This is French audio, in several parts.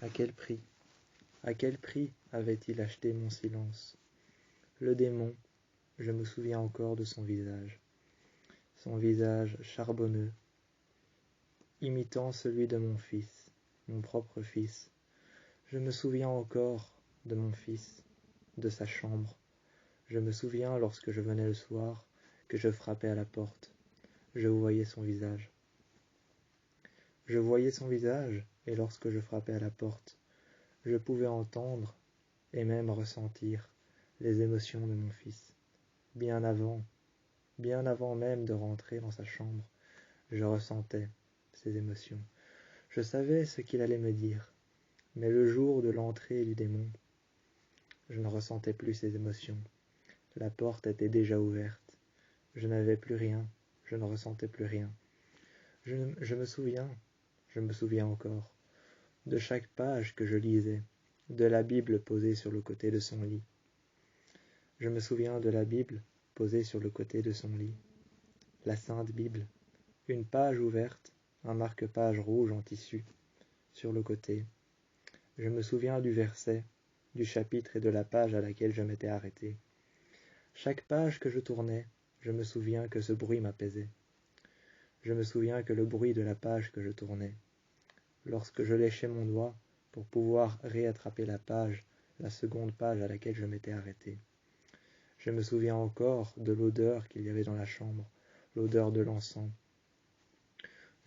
À quel prix avait-il acheté mon silence? Le démon, je me souviens encore de son visage charbonneux, imitant celui de mon fils, mon propre fils. Je me souviens encore de mon fils, de sa chambre. Je me souviens lorsque je venais le soir, que je frappais à la porte. Je voyais son visage. Je voyais son visage, et lorsque je frappais à la porte, je pouvais entendre et même ressentir les émotions de mon fils. Bien avant même de rentrer dans sa chambre, je ressentais ces émotions. Je savais ce qu'il allait me dire, mais le jour de l'entrée du démon, je ne ressentais plus ces émotions. La porte était déjà ouverte. Je n'avais plus rien, je ne ressentais plus rien. Je me souviens encore, de chaque page que je lisais, de la Bible posée sur le côté de son lit. Je me souviens de la Bible posée sur le côté de son lit. La Sainte Bible, une page ouverte, un marque-page rouge en tissu, sur le côté. Je me souviens du verset, du chapitre et de la page à laquelle je m'étais arrêté. Chaque page que je tournais, je me souviens que ce bruit m'apaisait. Je me souviens que le bruit de la page que je tournais, lorsque je léchais mon doigt pour pouvoir réattraper la page, la seconde page à laquelle je m'étais arrêté. Je me souviens encore de l'odeur qu'il y avait dans la chambre, l'odeur de l'encens.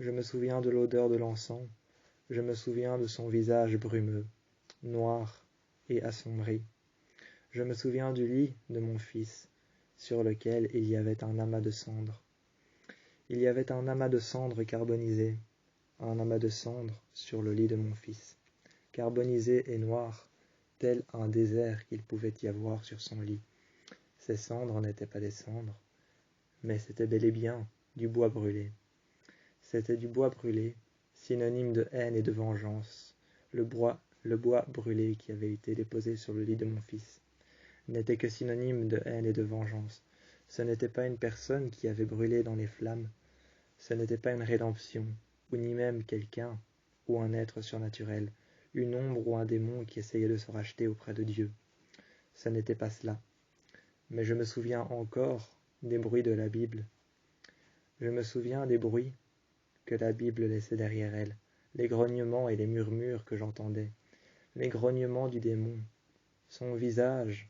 Je me souviens de l'odeur de l'encens, je me souviens de son visage brumeux, noir et assombri. Je me souviens du lit de mon fils, sur lequel il y avait un amas de cendres. Il y avait un amas de cendres carbonisées, un amas de cendres sur le lit de mon fils, carbonisé et noir, tel un désert qu'il pouvait y avoir sur son lit. Ces cendres n'étaient pas des cendres, mais c'était bel et bien du bois brûlé. C'était du bois brûlé, synonyme de haine et de vengeance. Le bois brûlé qui avait été déposé sur le lit de mon fils n'était que synonyme de haine et de vengeance. Ce n'était pas une personne qui avait brûlé dans les flammes, ce n'était pas une rédemption, ou ni même quelqu'un, ou un être surnaturel, une ombre ou un démon qui essayait de se racheter auprès de Dieu. Ce n'était pas cela. Mais je me souviens encore des bruits de la Bible. Je me souviens des bruits que la Bible laissait derrière elle, les grognements et les murmures que j'entendais, les grognements du démon, son visage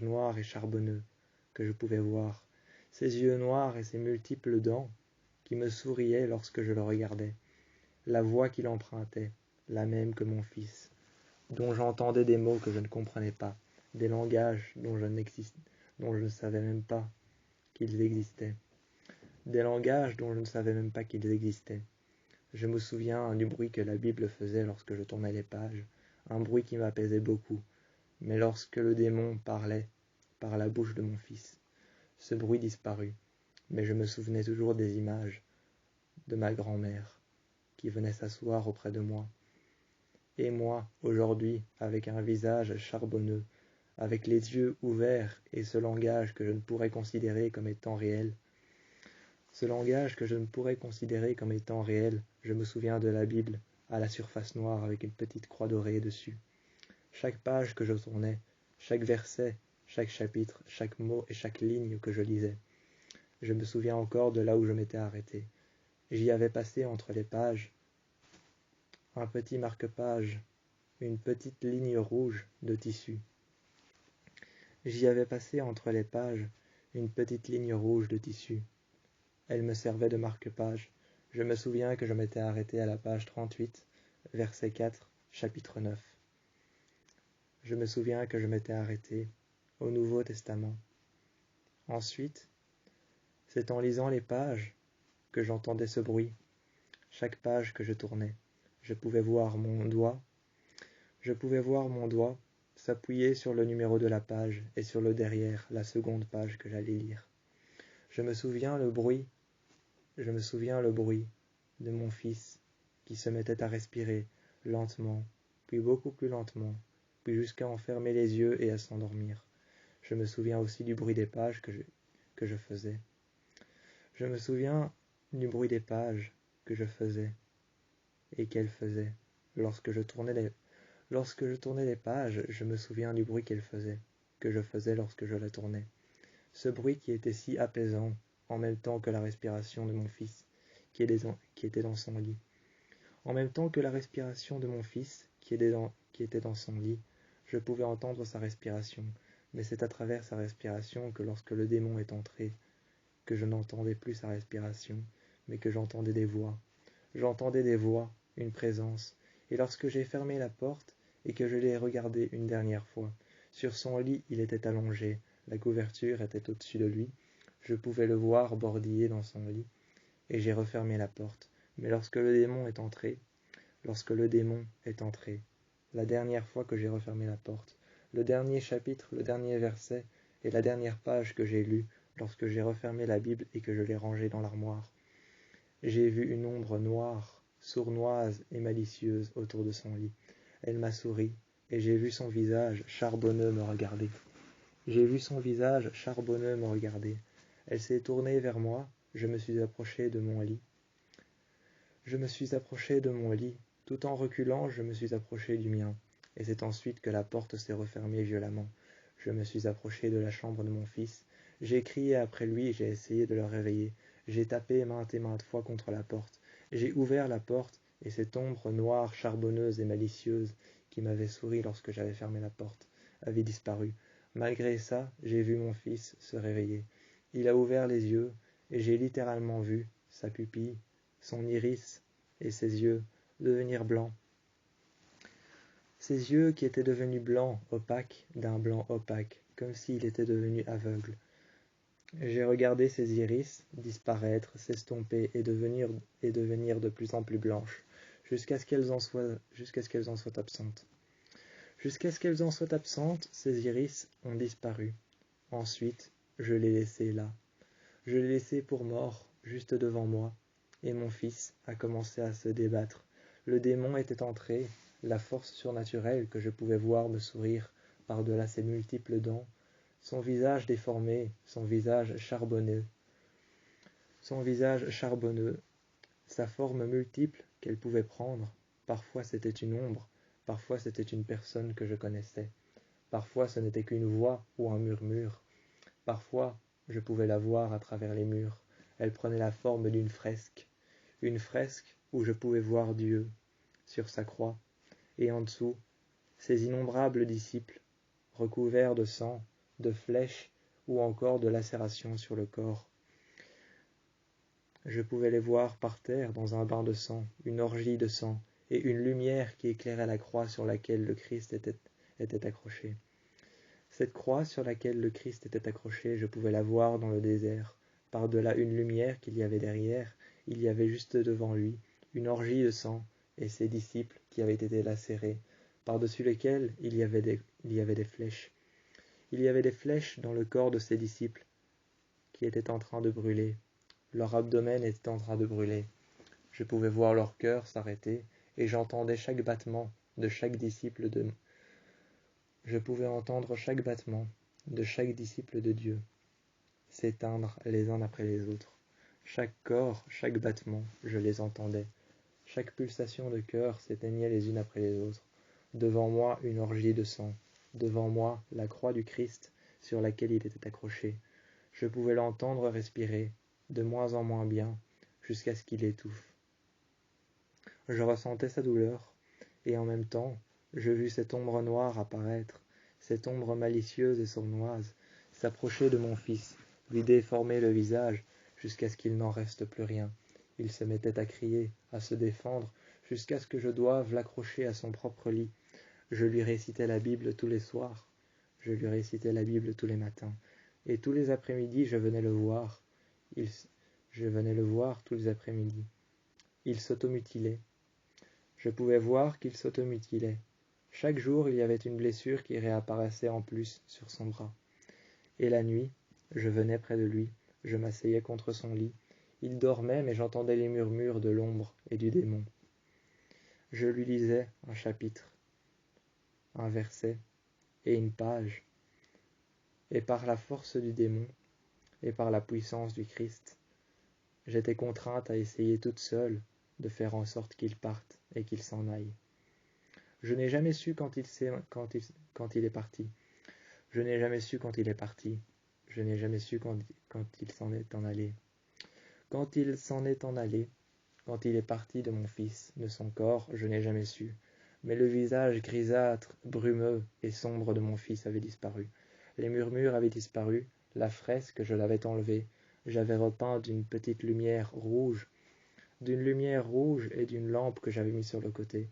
noir et charbonneux que je pouvais voir, ses yeux noirs et ses multiples dents qui me souriaient lorsque je le regardais, la voix qu'il empruntait, la même que mon fils, dont j'entendais des mots que je ne comprenais pas, des langages dont je ne savais même pas qu'ils existaient, des langages dont je ne savais même pas qu'ils existaient. Je me souviens du bruit que la Bible faisait lorsque je tournais les pages, un bruit qui m'apaisait beaucoup, mais lorsque le démon parlait par la bouche de mon fils, ce bruit disparut, mais je me souvenais toujours des images de ma grand-mère qui venait s'asseoir auprès de moi. Et moi, aujourd'hui, avec un visage charbonneux, avec les yeux ouverts et ce langage que je ne pourrais considérer comme étant réel, je me souviens de la Bible à la surface noire avec une petite croix dorée dessus. Chaque page que je tournais, chaque verset, chaque chapitre, chaque mot et chaque ligne que je lisais, je me souviens encore de là où je m'étais arrêté. J'y avais passé entre les pages un petit marque-page, une petite ligne rouge de tissu. J'y avais passé entre les pages une petite ligne rouge de tissu. Elle me servait de marque-page. Je me souviens que je m'étais arrêté à la page 38, verset 4, chapitre 9. Je me souviens que je m'étais arrêté au Nouveau Testament. Ensuite, c'est en lisant les pages que j'entendais ce bruit. Chaque page que je tournais, je pouvais voir mon doigt s'appuyer sur le numéro de la page et sur le derrière, la seconde page que j'allais lire. Je me souviens le bruit de mon fils qui se mettait à respirer lentement, puis beaucoup plus lentement, puis jusqu'à en fermer les yeux et à s'endormir. Je me souviens aussi du bruit des pages que je faisais. Je me souviens du bruit des pages que je faisais et qu'elle faisait. Lorsque je tournais les pages, je me souviens du bruit que je faisais lorsque je la tournais. Ce bruit qui était si apaisant, en même temps que la respiration de mon fils, qui était dans son lit. En même temps que la respiration de mon fils, qui était dans son lit, je pouvais entendre sa respiration, mais c'est à travers sa respiration que lorsque le démon est entré, que je n'entendais plus sa respiration, mais que j'entendais des voix. J'entendais des voix, une présence, et lorsque j'ai fermé la porte et que je l'ai regardé une dernière fois, sur son lit il était allongé, la couverture était au-dessus de lui, je pouvais le voir bordiller dans son lit, et j'ai refermé la porte. Mais lorsque le démon est entré, la dernière fois que j'ai refermé la porte, le dernier chapitre, le dernier verset et la dernière page que j'ai lue, lorsque j'ai refermé la Bible et que je l'ai rangée dans l'armoire, j'ai vu une ombre noire, sournoise et malicieuse autour de son lit. Elle m'a souri, et j'ai vu son visage charbonneux me regarder. Elle s'est tournée vers moi, je me suis approché de mon lit. Tout en reculant, je me suis approché du mien, et c'est ensuite que la porte s'est refermée violemment. Je me suis approché de la chambre de mon fils, j'ai crié après lui et j'ai essayé de le réveiller. J'ai tapé maintes et maintes fois contre la porte. J'ai ouvert la porte, et cette ombre noire, charbonneuse et malicieuse, qui m'avait souri lorsque j'avais fermé la porte, avait disparu. Malgré ça, j'ai vu mon fils se réveiller. Il a ouvert les yeux, et j'ai littéralement vu sa pupille, son iris et ses yeux devenir blancs. Ses yeux qui étaient devenus blancs, opaques, d'un blanc opaque, comme s'il était devenu aveugle. J'ai regardé ses iris disparaître, s'estomper et devenir de plus en plus blanches, jusqu'à ce qu'elles en soient absentes. Jusqu'à ce qu'elles en soient absentes, ces iris ont disparu. Ensuite, je l'ai laissé là. Je l'ai laissé pour mort, juste devant moi, et mon fils a commencé à se débattre. Le démon était entré, la force surnaturelle que je pouvais voir me sourire par-delà ses multiples dents, son visage déformé, son visage charbonneux, sa forme multiple qu'elle pouvait prendre. Parfois c'était une ombre, parfois c'était une personne que je connaissais, parfois ce n'était qu'une voix ou un murmure, parfois je pouvais la voir à travers les murs. Elle prenait la forme d'une fresque où je pouvais voir Dieu sur sa croix, et en dessous, ses innombrables disciples, recouverts de sang, de flèches ou encore de lacérations sur le corps. Je pouvais les voir par terre dans un bain de sang, une orgie de sang, et une lumière qui éclairait la croix sur laquelle le Christ était accroché. Cette croix sur laquelle le Christ était accroché, je pouvais la voir dans le désert. Par-delà une lumière qu'il y avait derrière, il y avait juste devant lui une orgie de sang et ses disciples qui avaient été lacérés, par-dessus lesquels il y avait des flèches. Il y avait des flèches dans le corps de ses disciples qui étaient en train de brûler. Leur abdomen était en train de brûler. Je pouvais voir leur cœur s'arrêter et j'entendais chaque battement de chaque disciple de Je pouvais entendre chaque battement de chaque disciple de Dieu s'éteindre les uns après les autres. Chaque corps, chaque battement, je les entendais. Chaque pulsation de cœur s'éteignait les unes après les autres. Devant moi, une orgie de sang. Devant moi, la croix du Christ sur laquelle il était accroché. Je pouvais l'entendre respirer, de moins en moins bien, jusqu'à ce qu'il étouffe. Je ressentais sa douleur, et en même temps, je vis cette ombre noire apparaître, cette ombre malicieuse et sournoise, s'approcher de mon fils, lui déformer le visage, jusqu'à ce qu'il n'en reste plus rien. Il se mettait à crier, à se défendre, jusqu'à ce que je doive l'accrocher à son propre lit. Je lui récitais la Bible tous les soirs, je lui récitais la Bible tous les matins, et tous les après-midi je venais le voir. Je venais le voir tous les après-midi. Il s'automutilait. Je pouvais voir qu'il s'automutilait. Chaque jour, il y avait une blessure qui réapparaissait en plus sur son bras. Et la nuit, je venais près de lui, je m'asseyais contre son lit. Il dormait, mais j'entendais les murmures de l'ombre et du démon. Je lui lisais un chapitre, un verset et une page. Et par la force du démon et par la puissance du Christ, j'étais contrainte à essayer toute seule de faire en sorte qu'il parte et qu'il s'en aille. Je n'ai jamais su quand il est parti. Je n'ai jamais su quand il est parti. Je n'ai jamais su quand il s'en est en allé. Quand il s'en est en allé, quand il est parti de mon fils, de son corps, je n'ai jamais su. Mais le visage grisâtre, brumeux et sombre de mon fils avait disparu. Les murmures avaient disparu, la fresque, je l'avais enlevée. J'avais repeint d'une lumière rouge et d'une lampe que j'avais mis sur le côté.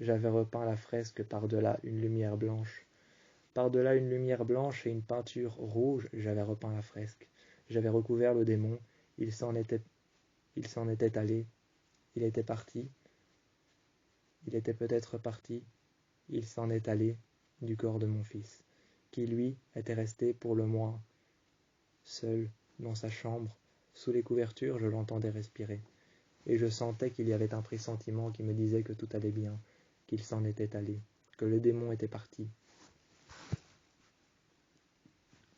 J'avais repeint la fresque par-delà une lumière blanche. Par-delà une lumière blanche et une peinture rouge, j'avais repeint la fresque. J'avais recouvert le démon. Il s'en était allé. Il était parti. Il était peut-être parti. Il s'en est allé du corps de mon fils, qui lui était resté pour le moins seul dans sa chambre. Sous les couvertures, je l'entendais respirer, et je sentais qu'il y avait un pressentiment qui me disait que tout allait bien, qu'il s'en était allé, que le démon était parti.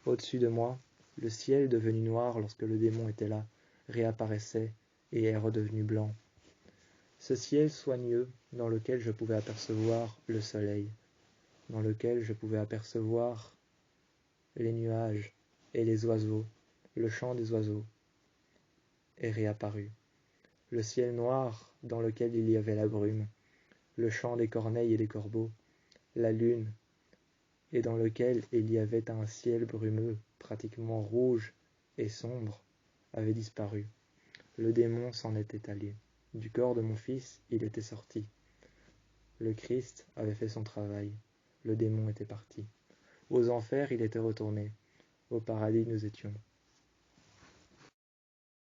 Au-dessus de moi, le ciel devenu noir lorsque le démon était là, réapparaissait et est redevenu blanc. Ce ciel soigneux dans lequel je pouvais apercevoir le soleil, dans lequel je pouvais apercevoir les nuages et les oiseaux, le chant des oiseaux, est réapparu. Le ciel noir dans lequel il y avait la brume, le chant des corneilles et des corbeaux, la lune, et dans lequel il y avait un ciel brumeux, pratiquement rouge et sombre, avait disparu. Le démon s'en était allé. Du corps de mon fils, il était sorti. Le Christ avait fait son travail. Le démon était parti. Aux enfers, il était retourné. Au paradis, nous étions.